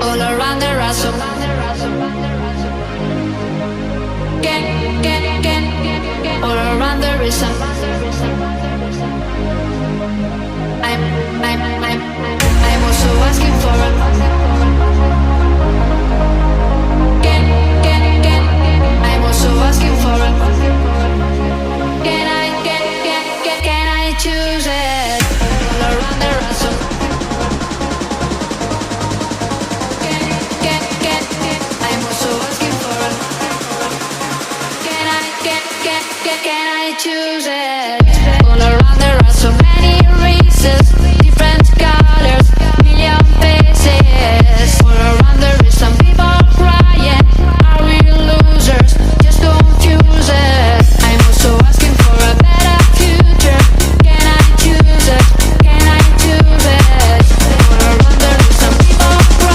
all around the razzle. Get all around the rhythm. I'm also asking for it. Get, I'm also asking for it. Can I choose it? All around the razzle. I'm also asking for it. Can I choose it? All around there are so many reasons.